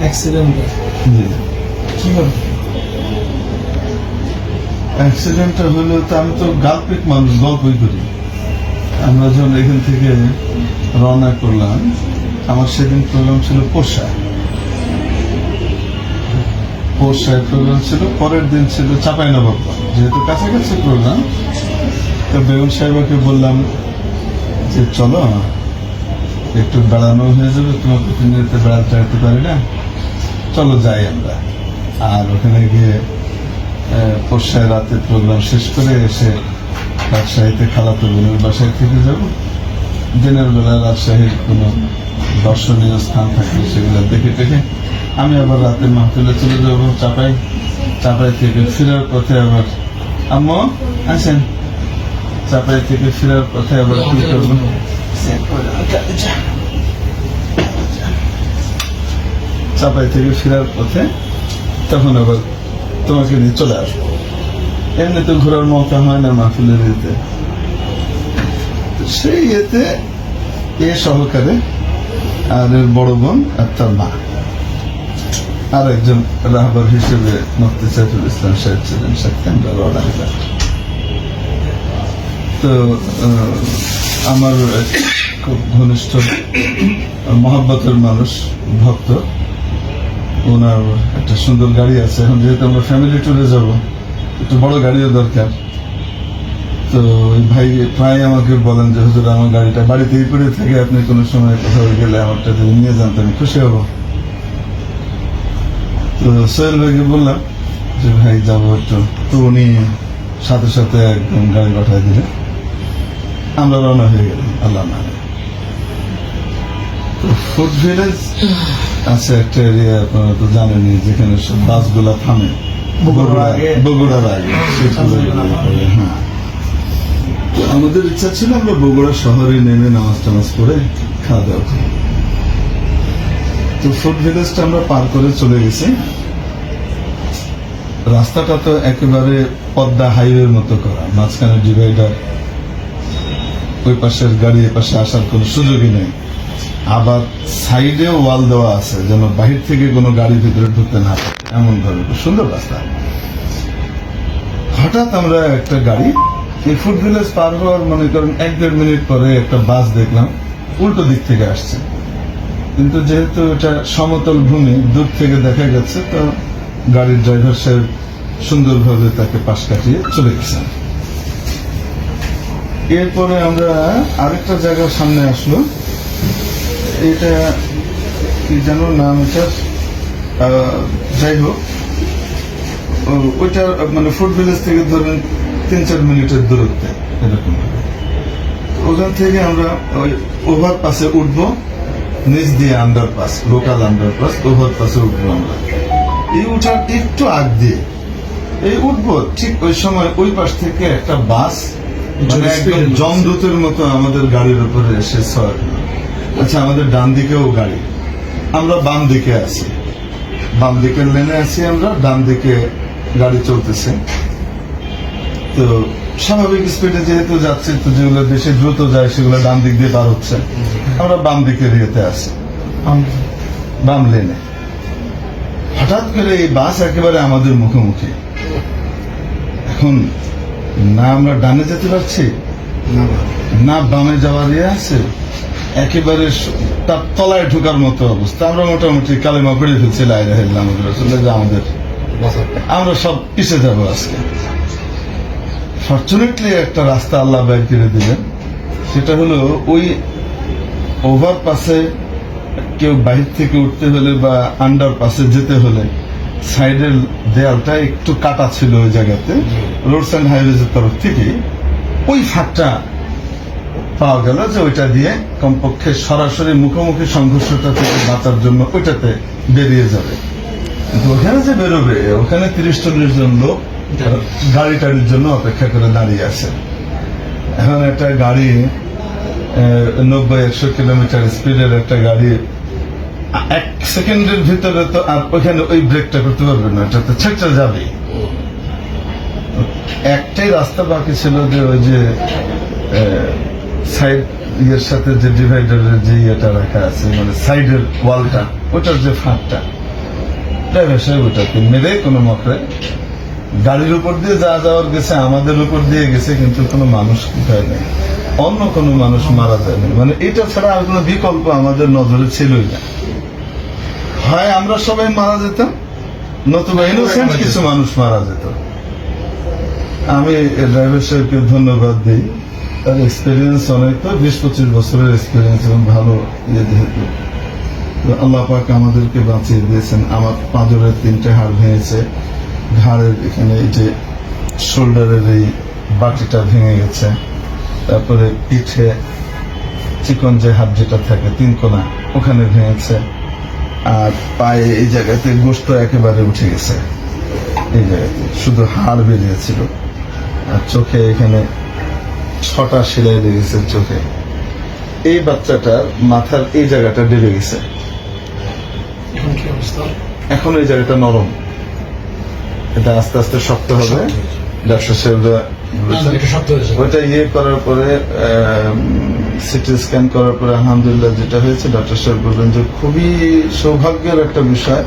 অ্যাক্সিডেন্টে জি কিভাবে? অ্যাক্সিডেন্টটা হলো তো আমি তো গাল্পিক মানুষ, গল্পই করি। আমরা যখন এখান থেকে রওনা করলাম, আমার সেদিন প্রোগ্রাম ছিল পোষায় প্রোগ্রাম ছিল, পরের দিন ছিল চাঁপাইনবাবগঞ্জ। যেহেতু কাছাকাছি প্রোগ্রাম, তো বেগম সাহেবাকে বললাম যে চলো একটু বেড়ানো হয়ে যাবে, তোমার প্রতিনিয়ত বেড়াতে যেতে পারি না, চলো যাই আমরা। আর ওখানে গিয়ে পোষায় রাতে প্রোগ্রাম শেষ করে এসে রাজশাহীতে খালাতো বোনের বাসায় থেকে যাব। দিনের বেলা রাজশাহীর কোনো দর্শনীয় স্থান থাকলে সেগুলো দেখে টেখে আমি আবার রাতে মাহফিলে চলে যাবো চাপাই থেকে ফেরার পথে আবার আম্মু আসেন, চাপাই থেকে ফেরার পথে আবার কি করবো, চাপাই থেকে ফেরার পথে তখন আবার তোমাকে নিয়ে চলে আসবো। এমনি তো ঘোরার মৌকা হয় না মাহফিলের ইয়েতে। সেই ইয়েতে এ সহকারে আর এর বড় বোন আর তার মা আর একজন রাহবার হিসেবে মুফতি সাইফুল ইসলাম সাহেব ছিলেন, সাথে আমরা রওনা দিলাম। তো আমার খুব ঘনিষ্ঠ মহব্বতের মানুষ, ভক্ত, ওনার একটা সুন্দর গাড়ি আছে। এখন যেহেতু আমরা ফ্যামিলি ট্যুরে যাব, একটু বড় গাড়িও দরকার। তো ওই ভাই প্রায় আমাকে বলেন যে হুজুর আমার গাড়িটা বাড়িতেই পড়ে থাকে, আপনি কোনো সময় কোথাও গেলে আমারটা যদি নিয়ে যান তো আমি খুশি হব। তো সোহেল ভাইকে বললাম যে ভাই যাবো একটু, তো উনি সাথে সাথে একদম গাড়ি পাঠাই দিলেন, আমরা রওনা হয়ে গেলাম। আল্লাহ মানে তো ফুড ভিলেজ আছে একটা এরিয়া, আপনারা তো জানেনই, যেখানে সব বাসগুলা থামে বগুড়ার আগে। হ্যাঁ, তো আমাদের ইচ্ছা ছিল আমরা বগুড়া শহরে নেমে নামাজ টামাজ করে খাওয়া দাওয়া করি। তো ফুড ভিলেজটা আমরা পার করে চলে গেছি। রাস্তাটা তো একেবারে পদ্মা হাইওয়ের মতো করা, মাঝখানে ডিভাইডার, ওই পাশের গাড়ি এ পাশে আসার কোনো সুযোগই নেই। আবার সাইডে ওয়াল দেওয়া আছে যেন বাহির থেকে কোনো গাড়ি ভিতরে ঢুকতে না পারে, এমন ভাবে সুন্দর রাস্তা। হঠাৎ আমরা একটা গাড়ি এই ফুড ভিলেজ পার হওয়ার মনে করেন 1-1.5 মিনিট পরে একটা বাস দেখলাম উল্টো দিক থেকে আসছে, কিন্তু যেহেতু এটা সমতল ভূমি দূর থেকে দেখা গেছে, তো গাড়ির ড্রাইভার সাহেব সুন্দরভাবে তাকে পাশ কাটিয়ে চলে গেছেন। এরপরে আমরা আরেকটা জায়গার সামনে আসলো, এটা কি যেন নাম, এটার যাই হোক, ওইটা মানে ফুড ভিলেজ থেকে ধরেন 3-4 মিনিটের দূরত্বে এরকম। ওখান থেকে আমরা ওই ওভারপাসে উঠবো, নিচ দিয়ে আন্ডারপাস, লোকাল আন্ডারপাস, ওভারপাসে উঠবো আমরা। এই উঠার একটু আগ দিয়ে এই উঠবো, ঠিক ওই সময় ওই পাশ থেকে একটা বাস মানে একদম জমদূতের মতো আমাদের গাড়ির উপরে এসে সর। আচ্ছা, আমাদের ডান দিকেও গাড়ি, আমরা বাম দিকে আছি, বাম দিকের লেনে আছি আমরা, ডান দিকে গাড়ি চলতেছে। তো স্বাভাবিক স্পিডে যেহেতু যাচ্ছে, তো যেগুলো বেশি দ্রুত যায় সেগুলো ডান দিক দিয়ে পার হচ্ছে, আমরা বাম দিকের ইয়েতে আছি, বাম লেনে। হঠাৎ করে এই বাস একেবারে আমাদের মুখোমুখি। এখন না আমরা ডানে যেতে পারছি, না বামে যাওয়ার ইয়ে আছে, একেবারে তার তলায় ঢোকার মতো অবস্থা। আমরা মোটামুটি কালেমা পড়ে ফেলছি, লা ইলাহা ইল্লাল্লাহ মুহাম্মাদুর রাসূলুল্লাহ, যে আমাদের আমরা সব পিছে যাবো আজকে। ফরচুনেটলি একটা রাস্তা আল্লাহ বের করে দিলেন, সেটা হলো ওই ওভারপাসে কেউ বাহির থেকে উঠতে হলে বা আন্ডার পাসে যেতে হলে সাইডের দেয়ালটা একটু কাটা ছিল ওই জায়গাতে, রোডস অ্যান্ড হাইওয়েজের তরফ থেকে ওই ফাঁকটা পাওয়া গেল, যে ওইটা দিয়ে কমপক্ষে সরাসরি মুখোমুখি সংঘর্ষটা থেকে বাঁচার জন্য ওইটাতে বেরিয়ে যাবে। কিন্তু ওখানে যে বেরোবে, ওখানে 30-40 জন লোক গাড়ি টাড়ির জন্য অপেক্ষা করে দাঁড়িয়ে আছে। এখন একটা গাড়ি 90-100 কিলোমিটার স্পিডের একটা গাড়ি 1 সেকেন্ডের ভিতরে তো আর ওইখানে ওই ব্রেকটা করতে পারবে না, এটা তো ছেঁচড়ে যাবে। একটাই রাস্তা বাকি ছিল, যে ওই যে সাইড ইয়ের সাথে যে ডিভাইডারের যে ইয়েটা রাখা আছে, মানে সাইডের ওয়ালটা, ওটার যে ফাঁকটা, ড্রাইভার সাহেব ওটাকে মেরে কোনো মকরে গাড়ির উপর দিয়ে যা যাওয়ার গেছে আমাদের উপর দিয়ে গেছে, কিন্তু কোনো মানুষ কোথায় নেই, অন্য কোনো মানুষ মারা যায়নি। মানে এটা ছাড়া আর কোনো বিকল্প আমাদের নজরে ছিলই না। হয় আমরা সবাই মারা যেতাম, নতুবা ইনোসেন্ট কিছু মানুষ মারা যেত। আমি ড্রাইভার সাহেবকে ধন্যবাদ দিই, তার এক্সপিরিয়েন্স অনেক, তো 20-25 বছরের এক্সপিরিয়েন্স এবং ভালো যেহেতু, তো আল্লাহ পাক আমাদেরকে বাঁচিয়ে দিয়েছেন। আমার পাঁজরের 3টে হাড় ভেঙেছে, ঘাড়ের এখানে এই যে শোল্ডারের এই বাটিটা ভেঙে গেছে, তারপরে পিঠে চিকন যে হাড় যেটা থাকে 3 কোনা ওখানে ভেঙেছে, আর পায়ে এই জায়গাতে গোস্ত একেবারে উঠে গেছে, এই জায়গাতে শুধু হাড় বেরিয়েছিল, আর চোখে এখানে 6টা সেলাই লেগেছে চোখে। এই বাচ্চাটার মাথার এই জায়গাটা ডেবে গেছে, এখন কি অবস্থা? এখন এই জায়গাটা নরম, এটা আস্তে আস্তে শক্ত হবে। ডাক্তার সাহেবরা বলেছেন, এটা শক্ত হয়েছে। ওইটা করার পরে সিটি স্ক্যান করার পরে আলহামদুলিল্লাহ যেটা হয়েছে, ডাক্তার সাহেব বললেন যে খুবই সৌভাগ্যের একটা বিষয়,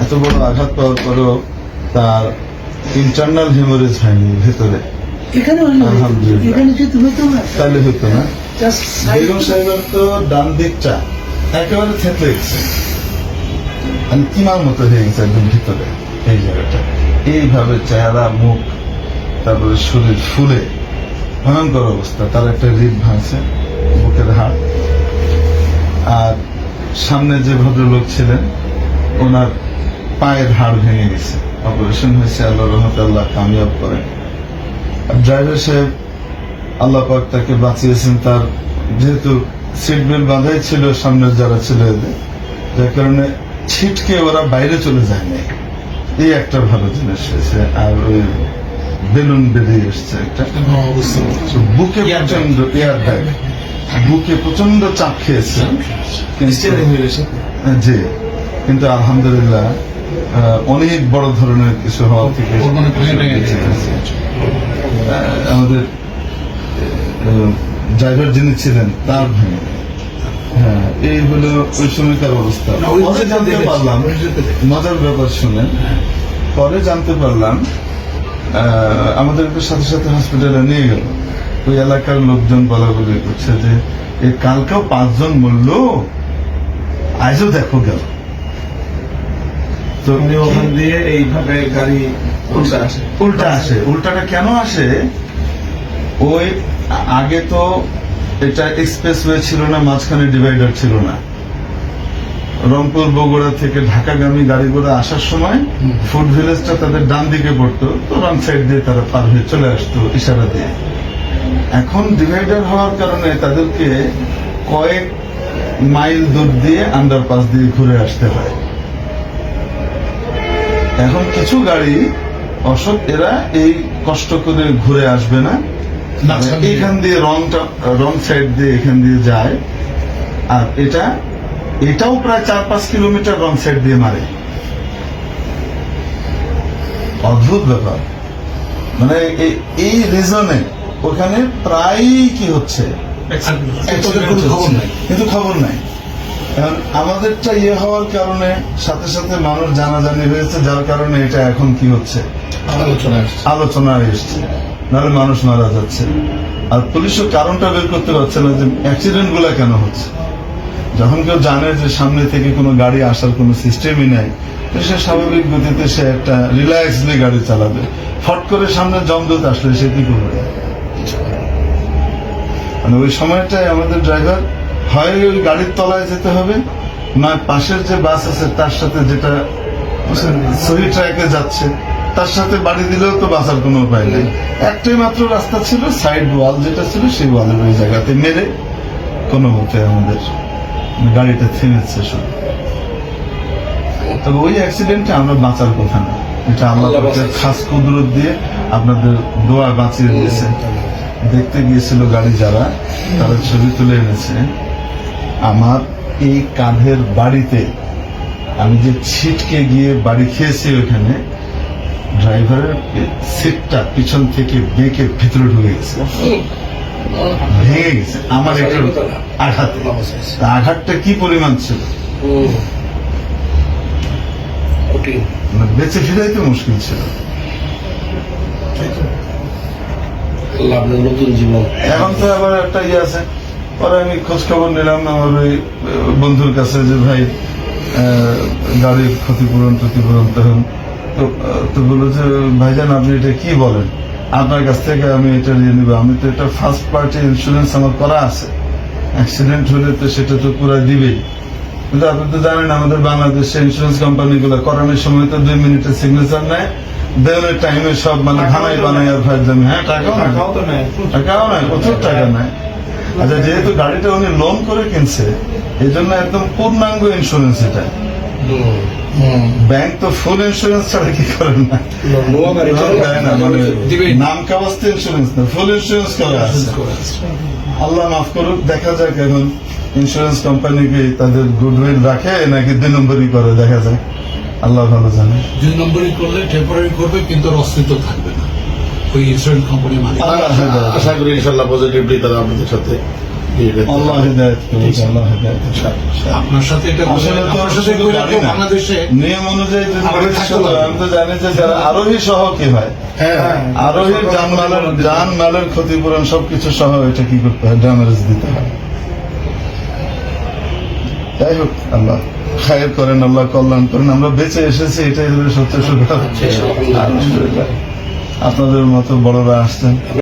এত বড় আঘাত পাওয়ার পরেও তার ইন্টারনাল হেমোরেজ হয়নি ভেতরে। এখানে আলহামদুলিল্লাহ। এখানে যদি হতো না তাহলে হতো না। জাস্ট বেগম সাহেবের তো ডান দিকটা একেবারে থেতলে গেছে, মানে কিমার মতো হয়ে গেছে একদম ভিতরে এই জায়গাটা, এইভাবে চেহারা মুখ তারপরে শরীর ফুলে ভয়ঙ্কর অবস্থা। তার একটা রিড ভাঙছে বুকের হাড়, আর সামনে যে ভদ্রলোক ছিলেন ওনার পায়ের হাড় ভেঙে গেছে, অপারেশন হয়েছে, আল্লাহ রহমতে আল্লাহ কামিয়াব করেন। আর ড্রাইভার সাহেব আল্লাহ পাক তাকে বাঁচিয়েছেন, তার যেহেতু সিট বেল্ট বাঁধাই ছিল সামনের যারা ছিল এদের, যার কারণে ছিটকে ওরা বাইরে চলে যায়নি, এই একটা ভালো জিনিস হয়েছে। আর ওই বেলুন বেরিয়ে এসছে একটা, তো বুকে প্রচন্ড এয়ার ব্যাগ, বুকে প্রচন্ড চাপ খেয়েছে জি, কিন্তু আলহামদুলিল্লাহ অনেক বড় ধরনের কিছু হওয়া থেকে বেঁচে গেছে। আমাদের ড্রাইভার যিনি ছিলেন তার ভেঙে, হ্যাঁ, এই হলো ওই সময়কার অবস্থা। পরে জানতে পারলাম, মজার ব্যাপার শুনেন, পরে জানতে পারলাম আমাদেরকে সাথে সাথে হসপিটালে নিয়ে গেল, ওই এলাকার লোকজন বলা বলি করছে যে এই কালকেও 5 জন মরল, আজও দেখো গেল। তো ওখান দিয়ে এইভাবে গাড়ি উল্টা আসে। উল্টাটা কেন আসে? ওই আগে তো এটা এক্সপ্রেসওয়ে ছিল না, মাঝখানে ডিভাইডার ছিল না। রংপুর বগুড়া থেকে ঢাকাগামী গাড়িগুলো আসার সময় ফুড ভিলেজটা তাদের ডান দিকে পড়তো, তো রং সাইড দিয়ে তারা পার হয়ে চলে আসতো ইশারা দিয়ে। এখন ডিভাইডার হওয়ার কারণে তাদেরকে কয়েক মাইল দূর দিয়ে আন্ডারপাস দিয়ে ঘুরে আসতে হয়। এখন কিছু গাড়ি অসৎ, এরা এই কষ্ট করে ঘুরে আসবে না, এখান দিয়ে রং সাইড দিয়ে এখান দিয়ে যায়, আর এটাও প্রায় 4-5 কিলোমিটার রং সাইড দিয়ে মারে। অদ্ভুত ব্যাপার, মানে এই রিজনে ওখানে প্রায় কি হচ্ছে কিন্তু খবর নাই। এখন আমাদেরটা হওয়ার কারণে সাথে সাথে মানুষ জানাজানি হয়েছে, যার কারণে এটা এখন কি হচ্ছে আলোচনায় এসছে, নাহলে মানুষ মারা যাচ্ছে। আর পুলিশও কারণটা বের করতে পারছে না যে অ্যাক্সিডেন্ট গুলা কেন হচ্ছে। যখন কেউ জানে যে সামনে থেকে কোনো গাড়ি আসার কোনো সিস্টেমই নাই, তো সে স্বাভাবিক গতিতে সে একটা রিল্যাক্সলি গাড়ি চালাবে। ফট করে সামনে জমদূত আসলে সে কি করবে? মানে ওই সময়টায় আমাদের ড্রাইভার হয় ওই গাড়ির তলায় যেতে হবে, নয় পাশের যে বাস আছে তার সাথে, যেটা সহি ট্র্যাকে যাচ্ছে, তার সাথে বাড়ি দিলেও তো বাঁচার কোনো উপায় নেই। একটাই মাত্র রাস্তা ছিল, সাইড ওয়াল যেটা ছিল, সেই ওয়ালের ওই জায়গাতে মেরে কোনো মতে আমাদের গাড়িটা থেমেছে শুধু। তবে ওই অ্যাক্সিডেন্টে আমরা বাঁচার কথা না, এটা আল্লাহ পাকের খাস কুদরত দিয়ে আপনাদের দোয়া বাঁচিয়ে দিয়েছে। দেখতে গিয়েছিল গাড়ি যারা, তারা ছবি তুলে এনেছে। আমার এই কাঁধের বাড়িতে আমি যে ছিটকে গিয়ে বাড়ি খেয়েছি, ওইখানে ড্রাইভারের সিটটা পিছন থেকে বেঁকে ভিতরে ঢুকে গেছে, ভেঙে গেছে আমার একটা আঘাতে। আঘাতটা কি পরিমাণ ছিল! মানে বেঁচে ফিরাই তো মুশকিল ছিল। আল্লাহ আপনার নতুন জীবন। এখন তো আবার একটা ইয়ে আছে, পরে আমি খোঁজ খবর নিলাম আমার ওই বন্ধুর কাছে যে ভাই গাড়ির ক্ষতিপূরণ তখন তো বললো যে ভাইজান আপনি এটা কি বলেন, আপনার কাছ থেকে আমি এটা নিয়ে নিবো, আমি তো এটা ফার্স্ট পার্টি ইন্স্যুরেন্স আমার করা আছে, অ্যাক্সিডেন্ট হলে তো সেটা তো পুরো দিবেই। কিন্তু আপনি তো জানেন আমাদের বাংলাদেশে ইন্স্যুরেন্স কোম্পানিগুলো করানোর সময় তো 2 মিনিটের সিগনেচার নেয়, দেওয়ার টাইমে সব মানে ধানাই বানাই আর ফাইজলামি। হ্যাঁ, টাকাও তো নেয় টাকাও নেয়, প্রচুর টাকা নেয়। আচ্ছা, যেহেতু গাড়িটা উনি লোন করে কিনছে এই জন্য একদম পূর্ণাঙ্গ ইন্স্যুরেন্স এটা। ব্যাংক তো ফুল ইন্স্যুরেন্স ছাড়া কি করেন না, নোয়া গাড়ি দেয় না, মানে দিবেই। নাম কাগজতে ইন্স্যুরেন্স না, ফুল ইন্স্যুরেন্স করা আছে। আল্লাহ মাফ করুক, দেখা যাক এখন ইন্স্যুরেন্স কোম্পানিকে তাদের গুডউইল রাখে নাকি 2 নম্বরই করে, দেখা যাক, আল্লাহ ভালো জানে। 2 নম্বরই করলে টেম্পোরারি করবে, কিন্তু ওর অস্তিত্ব থাকবে না ওই ইন্স্যুরেন্স কোম্পানির মালিক। আল্লাহ হেদায়েত, আশা করি ইনশাল্লাহ পজিটিভলি তারা আপনাদের সাথে আল্লাহ হেদায়েত করুক, আল্লাহ হেদায়েত করুক। আপনার সাথে এটা আসলে তো আপনার সাথে শুধু করে গাড়ি না, বাংলাদেশে নিয়ম অনুযায়ী যদি আমাদের গাড়ি থাকতে চলে, হবে। আমি তো জানি যে যারা আরোহী সহ কি হয়, আরোহীর জানমালের ক্ষতিপূরণ সবকিছু সহ এটা কি করতে হয়, ড্যামেজ দিতে হয়। যাই হোক, আল্লাহ খায়ের করেন, আল্লাহ কল্যাণ করেন। আমরা বেঁচে এসেছি, এটাই হলো সত্য সুখ। আলহামদুলিল্লাহ, আপনাদের মতো বড়রা আসছেন।